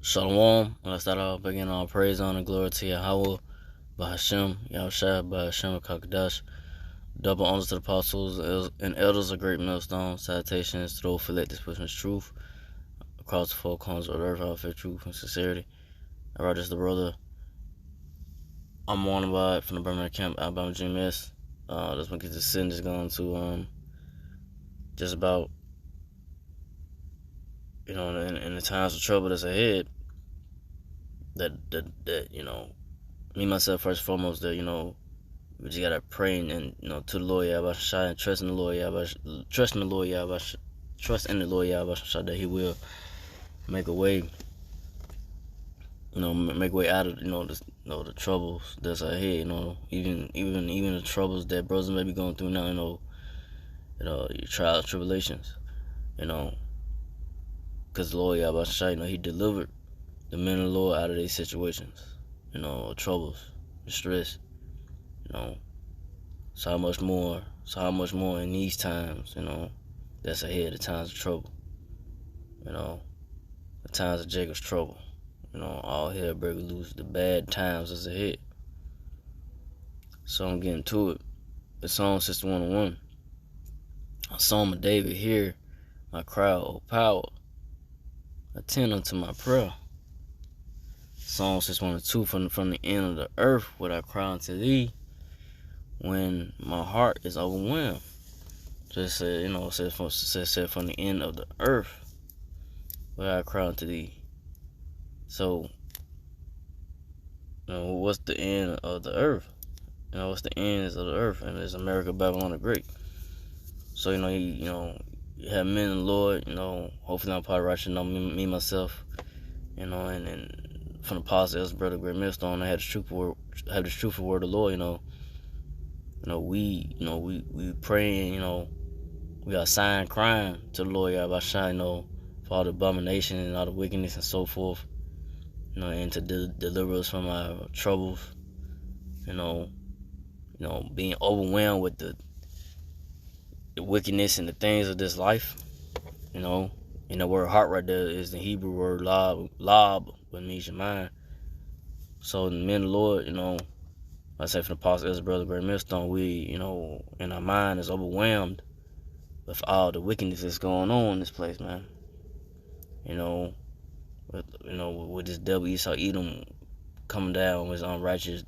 Shalom. Let's start off beginning all praise, honor, glory to Yahweh, Bahashem, Yahushua, Bahashem, Kakadash. Double honors to the apostles and elders of great millstone. Salutations to those who let this person's truth across the four corners of the earth, all faith, truth, and sincerity. I write this the brother. I'm warned by it from the Birmingham camp, Alabama GMS. This one gets the sin just going to just about, in the times of trouble that's ahead, that me myself first and foremost, that we just gotta pray and to the Lord Yahweh and trust in the Lord Yahweh, trust in the Lord Yahweh that He will make a way, make a way out of the troubles that's ahead. Even the troubles that brothers may be going through now. Your trials, tribulations. Because the Lord Yahweh, He delivered the men of the Lord out of these situations, troubles, stress, So how much more in these times, that's ahead, the times of trouble, the times of Jacob's trouble, all hell break loose, the bad times is ahead. So I'm getting to it. The Psalm 61:1. A Psalm of David, hear my cry, O power, attend unto my prayer. Psalm 61:2, from the end of the earth would I cry unto thee, when my heart is overwhelmed. Just said, it said from the end of the earth would I cry unto thee. So, what's the end of the earth? What's the ends of the earth? And it's America, Babylon the Great. So, you have men in the Lord, hopefully I'm probably righteous, me myself, and from the apostles, brother Great Millstone, I had the truthful word of the Lord, we praying, we are sign crying to the Lord Yahweh, for all the abomination and all the wickedness and so forth, and to deliver us from our troubles, being overwhelmed with the wickedness and the things of this life, and the word heart right there is the Hebrew word lob, which means your mind. So the men of the Lord, I say from the apostles, brother Great Millstone, we, in our mind is overwhelmed with all the wickedness that's going on in this place, man. With this devil Esau Edom coming down with his unrighteous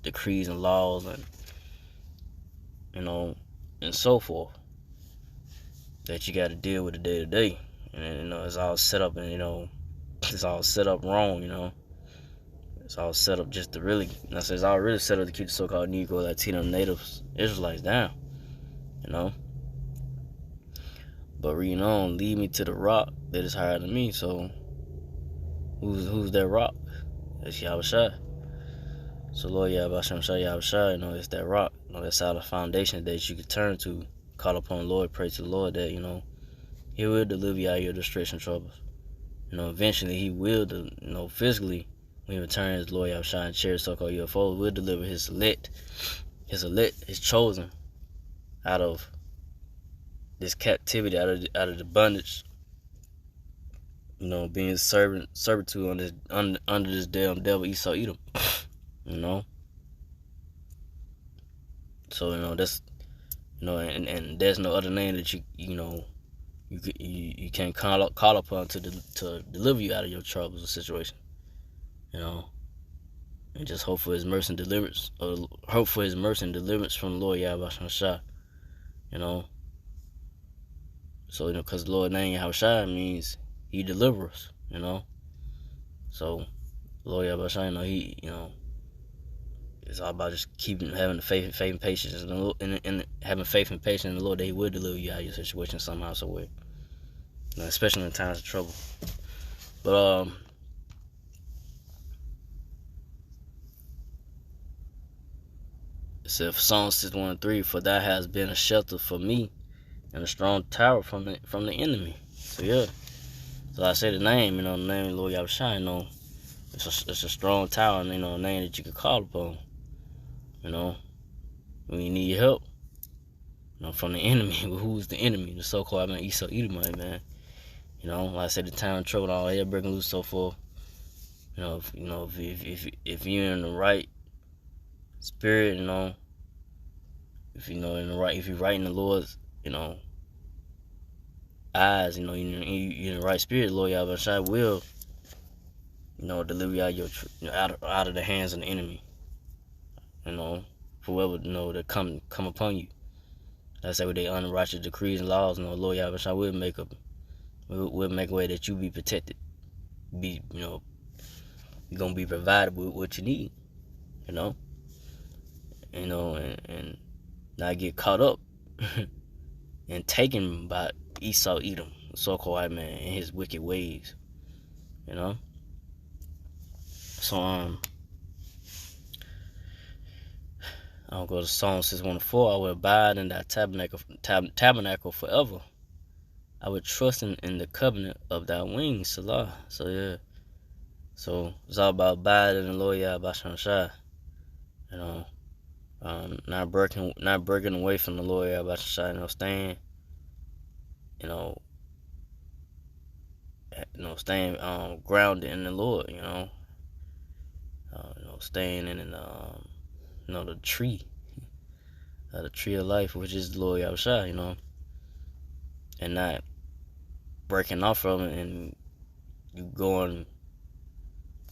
decrees and laws and so forth, that you got to deal with the day to day, and it's all set up, and it's all set up wrong, It's all set up just to really, it's all really set up to keep the so-called Negro, Latino, Natives, Israelites down, But reading on, lead me to the rock that is higher than me. So, who's that rock? That's Yahushua. So, Lord Yahushua, it's that rock, that solid foundation that you can turn to, call upon the Lord, pray to the Lord that, He will deliver you out of your distress and troubles. Eventually He will, physically, when He returns, Lord Yahushua and chariot so-called UFO will deliver His elect, His chosen, out of this captivity, out of the bondage, being servitude under this damn devil Esau Edom, So that's and there's no other name that you can't call upon to deliver you out of your troubles or situation, and just hope for His mercy and deliverance, or hope for His mercy and deliverance from the Lord Yahweh Shah, So because the Lord's name Yahweh means He delivers, So Lord Yahweh Shah, He, it's all about just having the faith and patience, and having faith and patience in the Lord that He will deliver you out of your situation somehow, some way, especially in times of trouble. But it said, Psalm 61:3, for Thou hast been a shelter for me and a strong tower from the enemy. So yeah, so I say the name, the name of the Lord Yahushua, it's a strong tower, and a name that you can call upon, when you need help, from the enemy. Who's the enemy? The so-called Esau Edomite, man. Like I said, the time of trouble, all hell breaking loose, so forth. If you're in the right spirit, if you're right in the Lord's, eyes, you're in the right spirit, Lord Yahweh Shai will, deliver you out of the hands of the enemy, whoever, that come upon you. That's how they unrighteous decrees and laws, Lord Yahweh Shai will make a way that you be protected. You're gonna be provided with what you need, and not get caught up and taken by Esau Edom, the so-called white man, and his wicked ways, So I'll go to Psalm 6:1-4. I will abide in that tabernacle forever. I would trust in the covenant of thy wings, Salah. So yeah. So it's all about abiding in the Lord Yahweh Shai. Not breaking away from the Lord Yahweh Shai, staying, staying grounded in the Lord, staying in the tree of life, which is the Lord Yahweh Shai, and not breaking off from it and you going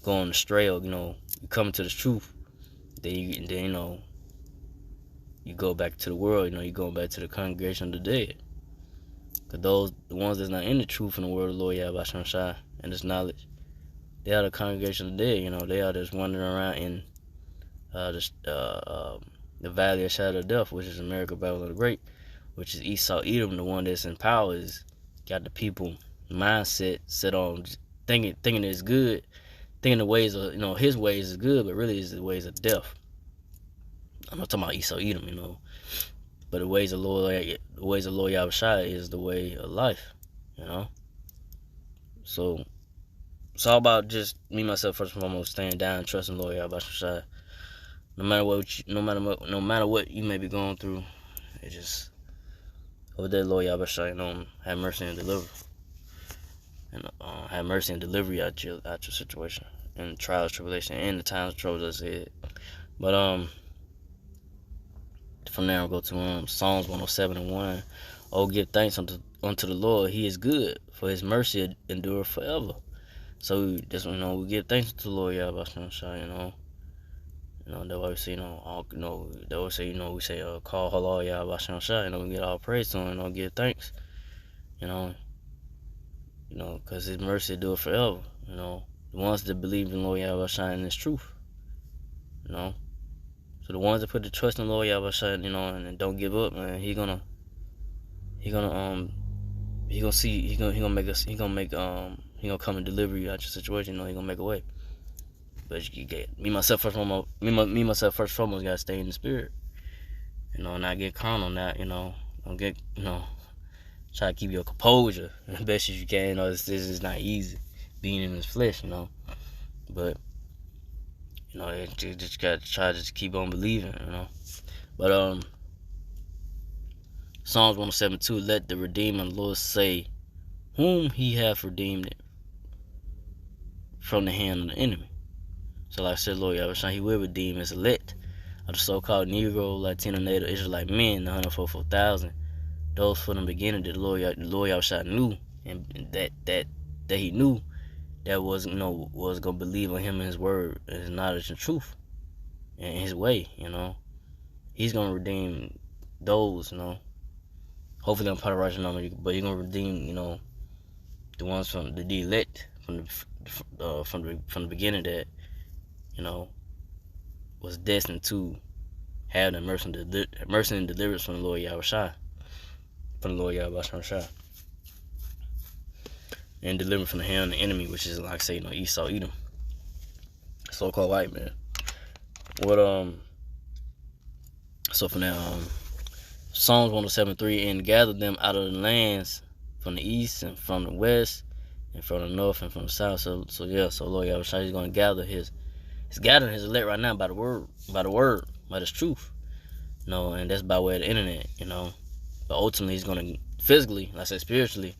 astray, or you come to the truth, then you go back to the world, you going back to the congregation of the dead. Because the ones that's not in the truth in the word of the Lord Yahweh Shai and this knowledge, they are the congregation of the dead. They are just wandering around in the valley of shadow of death, which is America, Babylon the Great, which is Esau Edom, the one that's in power, is got the people mindset set on thinking it's good, thinking the ways of his ways is good, but really it's the ways of death. I'm not talking about Esau Edom, but the ways of Lord Yahweh Shai is the way of life, So it's all about just me, myself, first and foremost, staying down, trusting Lord Yahweh Shai. No matter what you may be going through, it just over there, Lord Yahweh Shai, have mercy and deliver, and have mercy and deliver you out your situation and trials, tribulation, and the times of trouble, as I said. But from there I'll go to Psalms 107:1. Oh, give thanks unto the Lord, He is good, for His mercy endure forever. So that's we give thanks to the Lord Yahweh Shai, That's why we say, that we say, we say, call halal Yahweh Shai, we get all praise to Him, give thanks, because His mercy endure forever, the ones that believe in Lord Yahweh Shai and His truth, So the ones that put the trust in Lord Yahweh Shai, and don't give up, man, he gonna come and deliver you out your situation. He gonna make a way. But you get me myself first foremost gotta stay in the spirit. Not get caught on that. Don't get try to keep your composure as best as you can. This is not easy being in this flesh. But you just gotta try to just keep on believing. But Psalms 107:2, let the redeemed of the Lord say, whom He hath redeemed from the hand of the enemy. So like I said, Lord Yahweh Shai, He will redeem His elect of the so-called Negro, Latino, Native, Israelite men, the 144,000. Those from the beginning that the Lord Yahweh Shai knew, and that He knew that was gonna believe on Him and His word and His knowledge and truth and His way. He's gonna redeem those. Hopefully I'm part of righteous number, but He's gonna redeem the ones from the elect from the beginning that was destined to have the mercy and deliverance from the Lord Yahweh Shai, and deliver from the hand of the enemy, which is, like I say, Esau Edom, so-called white man. So for now, Psalms 107:3, and gather them out of the lands from the east and from the west and from the north and from the south. So Lord Yahweh Shai, He's going to gather He's gathering His elect right now by the word, by His truth. And that's by way of the internet, But ultimately, He's going to physically, like I said, spiritually,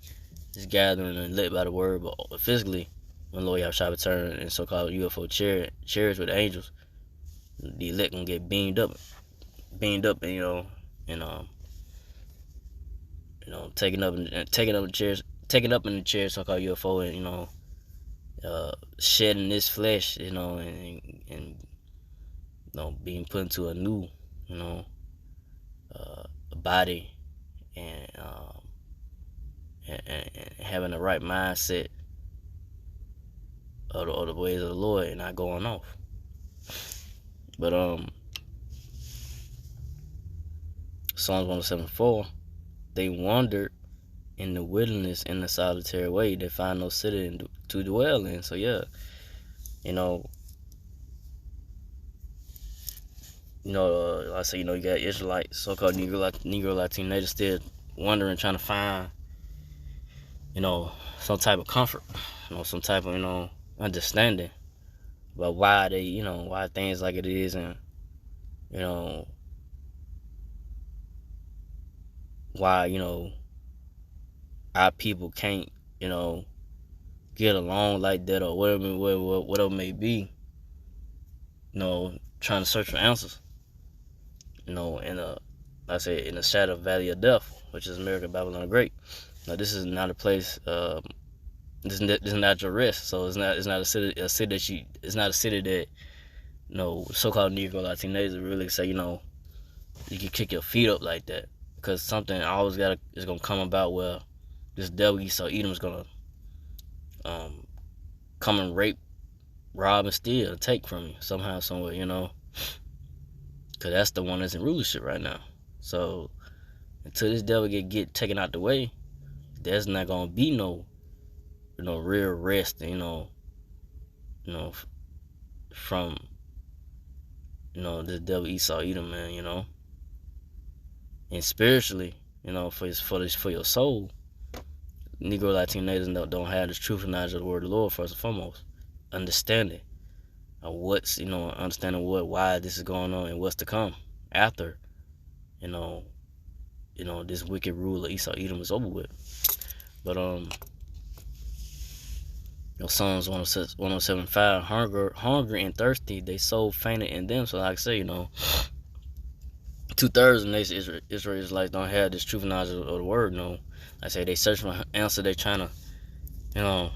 He's gathering and elect by the word, but physically, when Lord Yahweh return in so-called UFO chariots with angels, the elect gonna get beamed up, and and taking up in the chairs, so-called UFO, and shedding this flesh, and being put into a new, body, and, and having the right mindset of the ways of the Lord, and not going off. But Psalms 107:4, they wandered in the wilderness in a solitary way. They find no city to dwell in. So yeah, I say, you got Israelites, so-called Negro Latino natives, still wandering, trying to find, some type of comfort, some type of, understanding about why why things like it is, and, why, our people can't, get along like that, or whatever it may be, trying to search for answers, in like I said, in the shadow valley of death, which is America, Babylon the Great. Now, this is not a place. This is not your rest. So it's not a city it's not a city that so-called Negro Latinos really say you can kick your feet up like that, because something always is gonna come about where this devil Esau Edom is gonna come and rape, rob, and steal, and take from you somehow, somewhere, because that's the one that's in rulership right now. So until this devil get taken out the way, there's not gonna be no real rest, from this devil Esau Edom, man, and spiritually, for your soul, Negro Latino natives don't have this truth and knowledge of the word of the Lord. First and foremost, understanding of what's understanding why this is going on and what's to come after this wicked rule of Esau Edom is over with. But Psalms 107:5, hunger and thirsty, they soul fainted in them. So like I say, 2/3 of the nation Israelites don't have this truth and knowledge of the word. Like I say, they search for an answer. They trying to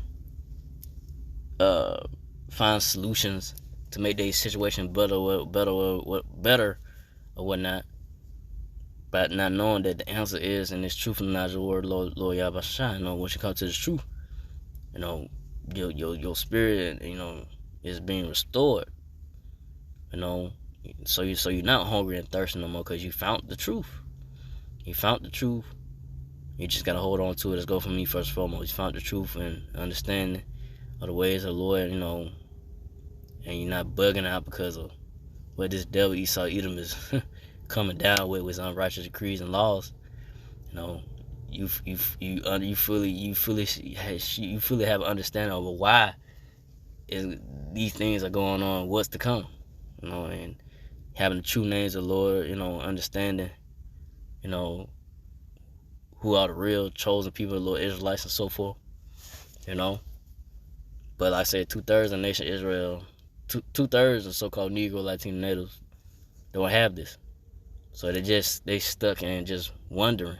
find solutions to make their situation better or whatnot, but not knowing that the answer is in this truth and knowledge of the word, Lord Yahweh Shai. Once you come to this truth, your spirit, is being restored. So you're not hungry and thirsty no more, because you found the truth. You found the truth. You just gotta hold on to it. Let's go for me first and foremost. You found the truth and understanding of the ways of the Lord, and you're not bugging out because of what this devil Esau Edom is coming down with his unrighteous decrees and laws. You fully have an understanding of why these things are going on, what's to come, and having the true names of the Lord, understanding, who are the real chosen people of the Lord, Israelites, and so forth, But like I said, 2/3 of the nation of Israel, 2/3 of so-called Negro Latino natives don't have this. So they stuck and just wondering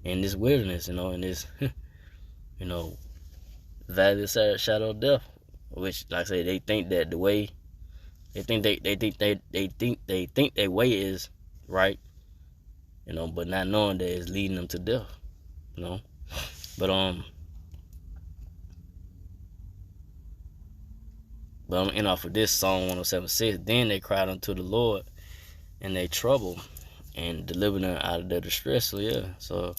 in this wilderness, in this, valley of shadow of death, which, like I say, they think that the way they think their way is right, but not knowing that it's leading them to death, But I'm in off of this Psalm 107:6. Then they cried unto the Lord in their trouble, and delivered them out of their distress. So yeah, so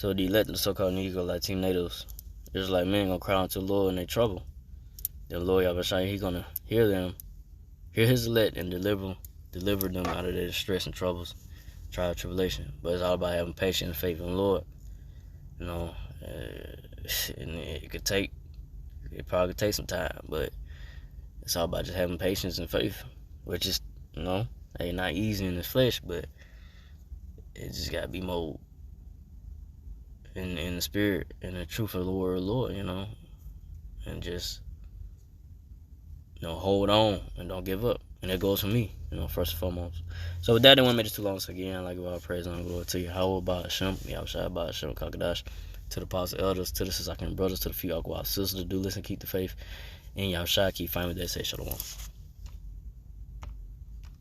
the elect, the so-called Negro Latino natives, Israelite men, gonna cry unto the Lord in their trouble. The Lord Yahweh, He gonna hear them, hear His elect, and deliver them out of their distress and troubles, trial, tribulation. But it's all about having patience and faith in the Lord. And it probably could take some time, but it's all about just having patience and faith, which is, ain't not easy in the flesh, but it just gotta be more in the spirit and the truth of the word of the Lord, and just, hold on and don't give up. And that goes for me, first and foremost. So with that, I don't want to make this too long. So again, like about praise and glory to you. How about Hashem? Yahushua about Hashem Kakadash. To the apostles, elders, to the sisters, brothers, to the few Aqua sisters, do listen, keep the faith. And Yahushua keep finding that say Shalom.